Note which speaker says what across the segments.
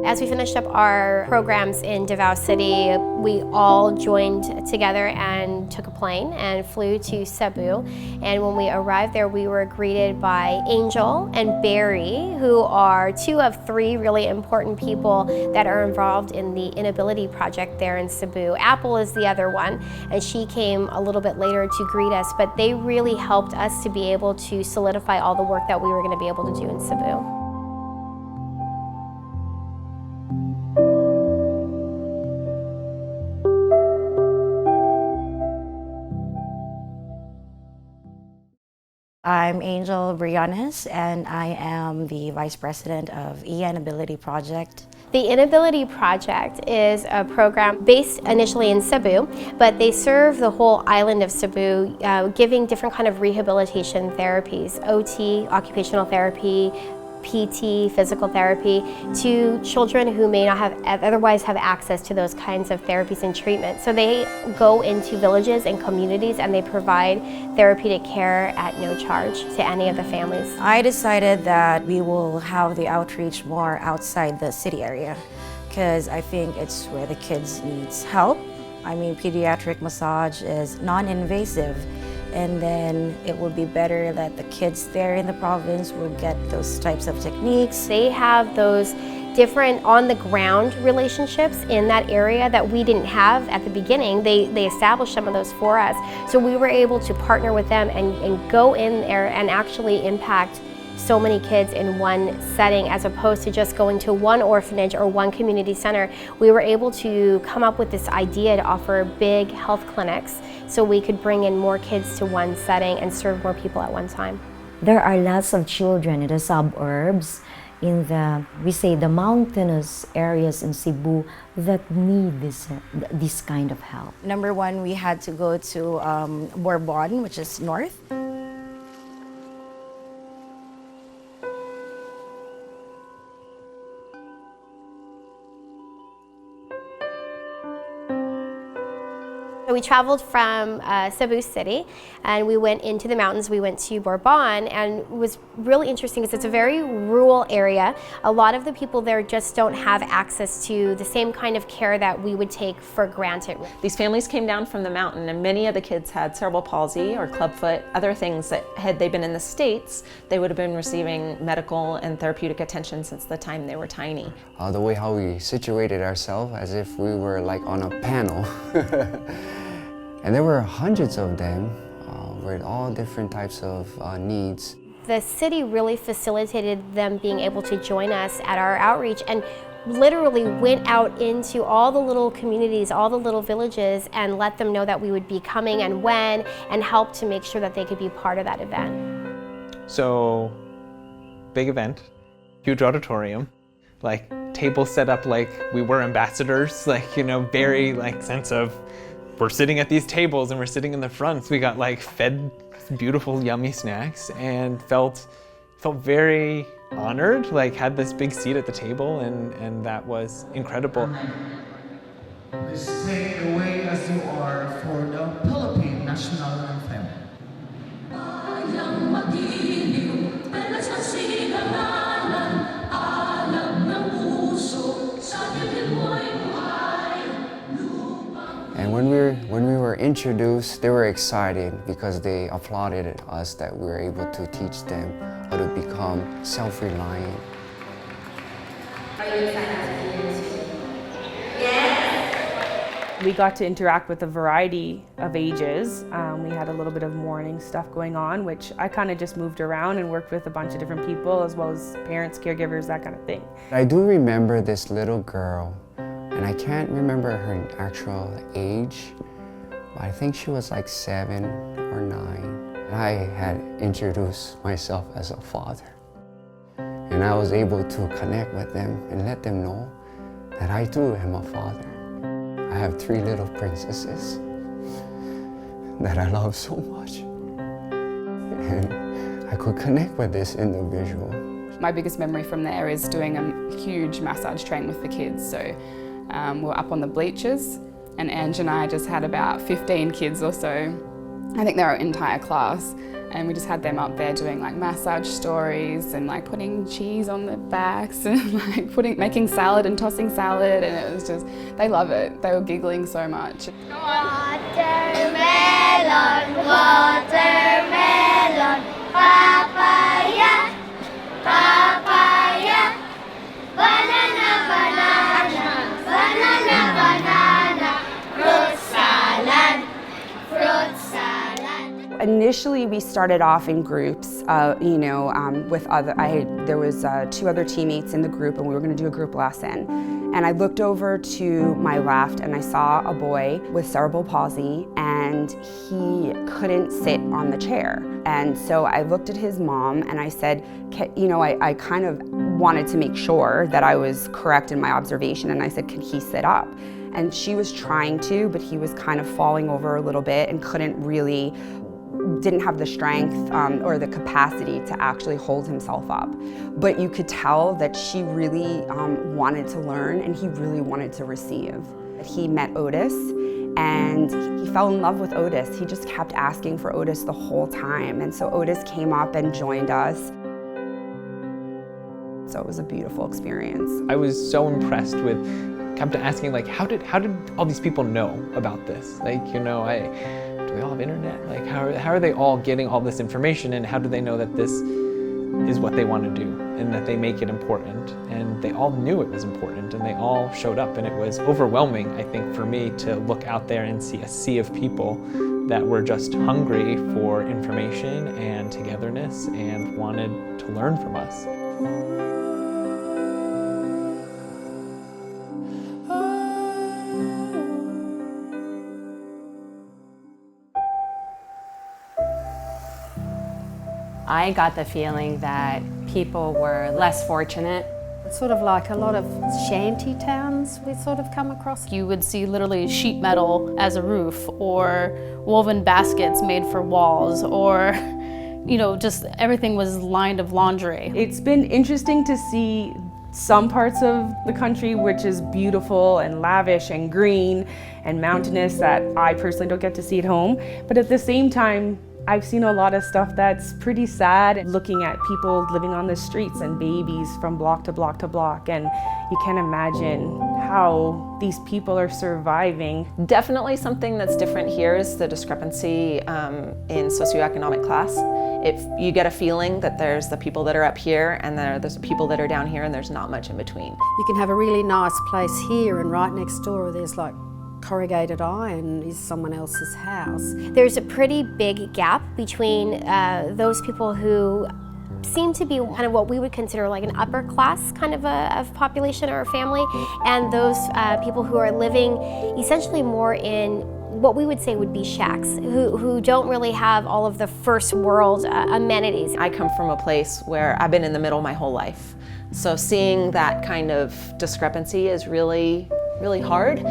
Speaker 1: As we finished up our programs in Davao City, we all joined together and took a plane and flew to Cebu. And when we arrived there, we were greeted by Angel and Barry, who are two of three really important people that are involved in the Inability Project there in Cebu. Apple is the other one, and she came a little bit later to greet us, but they really helped us to be able to solidify all the work that we were going to be able to do in Cebu.
Speaker 2: I'm Angel Brianes, and I am the Vice President of Inability Project.
Speaker 1: The Inability Project is a program based initially in Cebu, but they serve the whole island of Cebu, giving different kind of rehabilitation therapies, OT, occupational therapy, PT, physical therapy, to children who may not otherwise have access to those kinds of therapies and treatment. So they go into villages and communities and they provide therapeutic care at no charge to any of the families.
Speaker 2: I decided that we will have the outreach more outside the city area because I think it's where the kids needs help. I mean, pediatric massage is non-invasive, and then it would be better that the kids there in the province will get those types of techniques.
Speaker 1: They have those different on-the-ground relationships in that area that we didn't have at the beginning. They established some of those for us. So we were able to partner with them and go in there and actually impact so many kids in one setting, as opposed to just going to one orphanage or one community center. We were able to come up with this idea to offer big health clinics so we could bring in more kids to one setting and serve more people at one time.
Speaker 3: There are lots of children in the suburbs, in the mountainous areas in Cebu that need this kind of help.
Speaker 2: Number one, we had to go to Bourbon, which is north.
Speaker 1: We traveled from Cebu City and we went into the mountains. We went to Bourbon, and it was really interesting because it's a very rural area. A lot of the people there just don't have access to the same kind of care that we would take for granted.
Speaker 4: These families came down from the mountain, and many of the kids had cerebral palsy or clubfoot, other things that had they been in the States, they would have been receiving medical and therapeutic attention since the time they were tiny.
Speaker 5: The way how we situated ourselves as if we were like on a panel. And there were hundreds of them with all different types of needs.
Speaker 1: The city really facilitated them being able to join us at our outreach and literally went out into all the little communities, all the little villages, and let them know that we would be coming and when, and help to make sure that they could be part of that event.
Speaker 6: So, big event, huge auditorium, like tables set up like we were ambassadors, like, you know, very like sense of we're sitting at these tables and we're sitting in the front. So we got like fed beautiful, yummy snacks and felt very honored, like had this big seat at the table, and that was incredible.
Speaker 7: Please sing away as you are for the Philippine National Anthem.
Speaker 5: And when we were introduced, they were excited because they applauded us that we were able to teach them how to become self-reliant.
Speaker 8: Are you excited to be here? Yes!
Speaker 9: We got to interact with a variety of ages. We had a little bit of morning stuff going on, which I kind of just moved around and worked with a bunch of different people, as well as parents, caregivers, that kind of thing.
Speaker 5: I do remember this little girl, and I can't remember her actual age, but I think she was like 7 or 9. I had introduced myself as a father, and I was able to connect with them and let them know that I too am a father. I have 3 little princesses that I love so much, and I could connect with this individual.
Speaker 10: My biggest memory from there is doing a huge massage train with the kids. So we were up on the bleachers, and Ange and I just had about 15 kids or so. I think they're our entire class, And we just had them up there doing like massage stories and like putting cheese on their backs and like making salad and tossing salad, and it was just, they love it. They were giggling so much.
Speaker 8: Watermelon, watermelon, papaya, papaya, banana, banana, banana, banana, fruit salad, fruit salad.
Speaker 11: Initially, we started off in groups, with there was 2 other teammates in the group, and we were going to do a group lesson. And I looked over to my left, and I saw a boy with cerebral palsy, and he couldn't sit on the chair. And so I looked at his mom, and I said, I kind of wanted to make sure that I was correct in my observation, and I said, can he sit up? And she was trying to, but he was kind of falling over a little bit and didn't have the strength or the capacity to actually hold himself up. But you could tell that she really wanted to learn, and he really wanted to receive. He met Otis, and he fell in love with Otis. He just kept asking for Otis the whole time, and so Otis came up and joined us. So it was a beautiful experience.
Speaker 6: I was so impressed with, kept asking like, how did all these people know about this? Like, do they all have internet? Like, how are they all getting all this information, and how do they know that this is what they want to do and that they make it important? And they all knew it was important, and they all showed up, and it was overwhelming, I think, for me to look out there and see a sea of people that were just hungry for information and togetherness and wanted to learn from us.
Speaker 12: I got the feeling that people were less fortunate.
Speaker 13: It's sort of like a lot of shanty towns we sort of come across. You would see literally sheet metal as a roof, or woven baskets made for walls, or just everything was lined of laundry.
Speaker 9: It's been interesting to see some parts of the country which is beautiful and lavish and green and mountainous that I personally don't get to see at home. But at the same time, I've seen a lot of stuff that's pretty sad, looking at people living on the streets and babies from block to block to block, and you can't imagine how these people are surviving.
Speaker 4: Definitely something that's different here is the discrepancy in socioeconomic class. If you get a feeling that there's the people that are up here and there's the people that are down here, and there's not much in between.
Speaker 13: You can have a really nice place here, and right next door there's like corrugated iron is someone else's house.
Speaker 1: There's a pretty big gap between those people who seem to be kind of what we would consider like an upper class kind of of population or family, and those people who are living essentially more in what we would say would be shacks, who don't really have all of the first world amenities.
Speaker 4: I come from a place where I've been in the middle my whole life. So seeing that kind of discrepancy is really, really hard.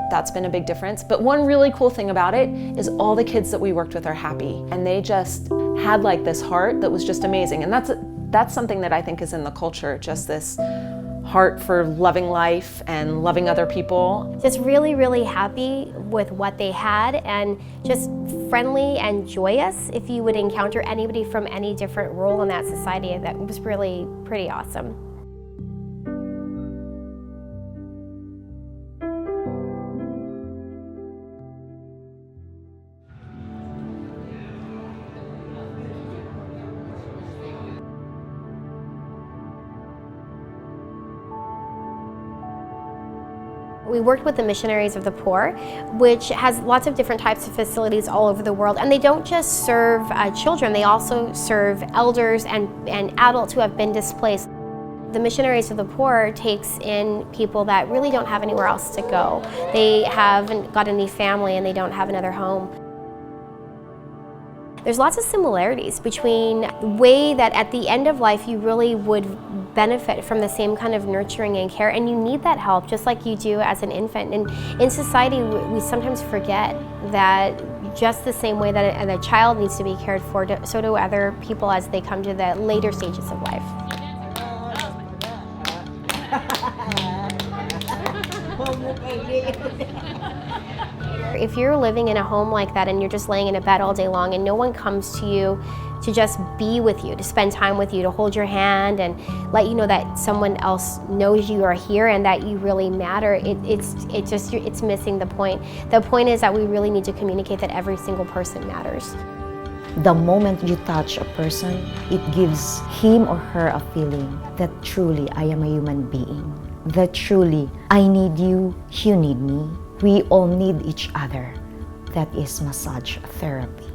Speaker 4: That's been a big difference. But one really cool thing about it is all the kids that we worked with are happy, and they just had like this heart that was just amazing. And that's something that I think is in the culture, just this heart for loving life and loving other people.
Speaker 1: Just really, really happy with what they had, and just friendly and joyous. If you would encounter anybody from any different role in that society, that was really pretty awesome. We worked with the Missionaries of the Poor, which has lots of different types of facilities all over the world. And they don't just serve children, they also serve elders and adults who have been displaced. The Missionaries of the Poor takes in people that really don't have anywhere else to go. They haven't got any family and they don't have another home. There's lots of similarities between the way that at the end of life you really would benefit from the same kind of nurturing and care, and you need that help just like you do as an infant. And in society we sometimes forget that just the same way that a child needs to be cared for, so do other people as they come to the later stages of life. If you're living in a home like that and you're just laying in a bed all day long and no one comes to you to just be with you, to spend time with you, to hold your hand and let you know that someone else knows you are here and that you really matter, it's missing the point. The point is that we really need to communicate that every single person matters.
Speaker 3: The moment you touch a person, it gives him or her a feeling that truly I am a human being. That truly I need you, you need me. We all need each other. That is massage therapy.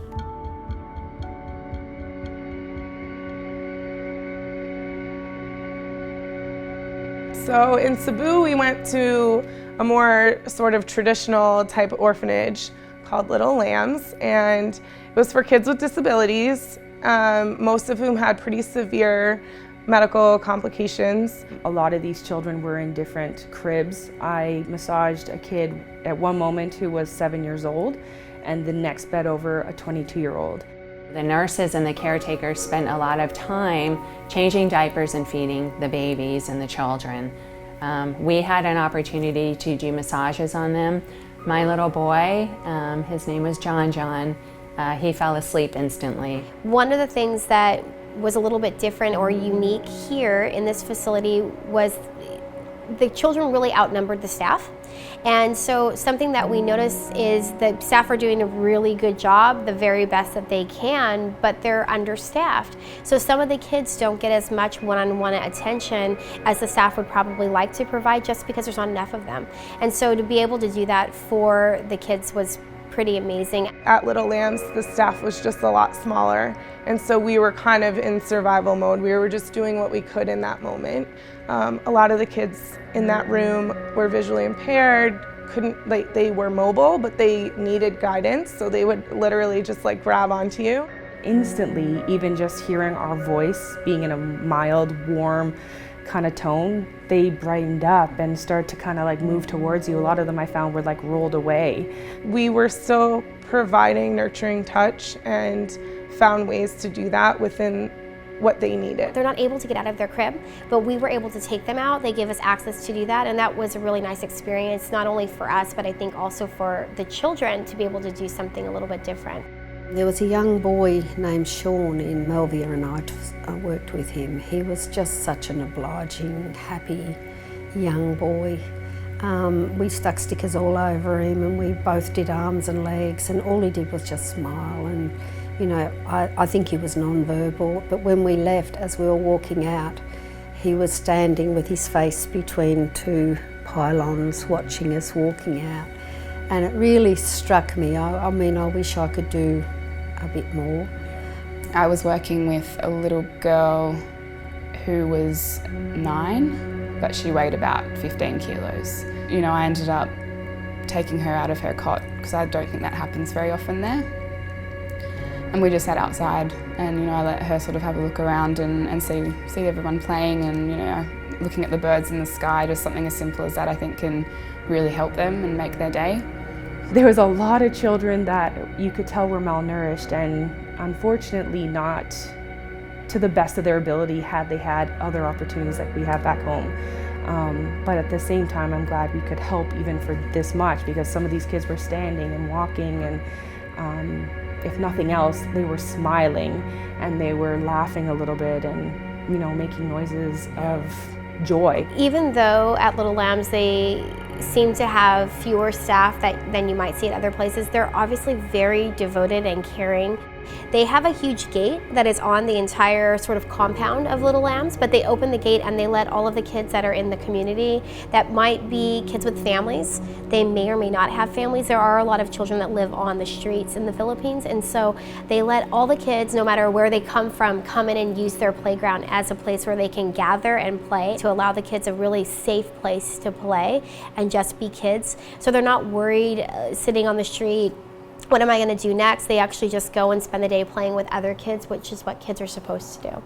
Speaker 9: So in Cebu, we went to a more sort of traditional type orphanage called Liddle Lambs, and it was for kids with disabilities, most of whom had pretty severe medical complications. A lot of these children were in different cribs. I massaged a kid at one moment who was 7 years old, and the next bed over a 22-year-old.
Speaker 12: The nurses and the caretakers spent a lot of time changing diapers and feeding the babies and the children. We had an opportunity to do massages on them. My little boy, his name was John, he fell asleep instantly.
Speaker 1: One of the things that was a little bit different or unique here in this facility was the children really outnumbered the staff. And so something that we notice is the staff are doing a really good job, the very best that they can, but they're understaffed. So some of the kids don't get as much one-on-one attention as the staff would probably like to provide just because there's not enough of them. And so to be able to do that for the kids was pretty amazing.
Speaker 9: At Liddle Lambs, the staff was just a lot smaller, and so we were kind of in survival mode. We were just doing what we could in that moment. A lot of the kids in that room were visually impaired, they were mobile, but they needed guidance, so they would literally just like grab onto you. Instantly, even just hearing our voice being in a mild, warm kind of tone, they brightened up and started to kind of like move towards you. A lot of them I found were like rolled away. We were still providing nurturing touch and found ways to do that within what they needed.
Speaker 1: They're not able to get out of their crib, but we were able to take them out. They gave us access to do that, and that was a really nice experience, not only for us, but I think also for the children to be able to do something a little bit different.
Speaker 14: There was a young boy named Sean in Melvia, and I worked with him. He was just such an obliging, happy young boy. We stuck stickers all over him, and we both did arms and legs, and all he did was just smile. And you know, I think he was non-verbal, but when we left, as we were walking out, he was standing with his face between two pylons watching us walking out. And it really struck me. I mean, I wish I could do a bit more.
Speaker 10: I was working with a little girl who was 9, but she weighed about 15 kilos. You know, I ended up taking her out of her cot because I don't think that happens very often there. And we just sat outside, and you know, I let her sort of have a look around and see everyone playing, and you know, looking at the birds in the sky. Just something as simple as that, I think, can really help them and make their day.
Speaker 9: There was a lot of children that you could tell were malnourished, and unfortunately not to the best of their ability had they had other opportunities like we have back home. But at the same time, I'm glad we could help even for this much, because some of these kids were standing and walking, and if nothing else, they were smiling and they were laughing a little bit and, you know, making noises of joy.
Speaker 1: Even though at Liddle Lambs they seem to have fewer staff than you might see at other places, they're obviously very devoted and caring. They have a huge gate that is on the entire sort of compound of Liddle Lambs, but they open the gate and they let all of the kids that are in the community, that might be kids with families, they may or may not have families. There are a lot of children that live on the streets in the Philippines, and so they let all the kids, no matter where they come from, come in and use their playground as a place where they can gather and play, to allow the kids a really safe place to play and just be kids. So they're not worried sitting on the street, what am I going to do next? They actually just go and spend the day playing with other kids, which is what kids are supposed to do.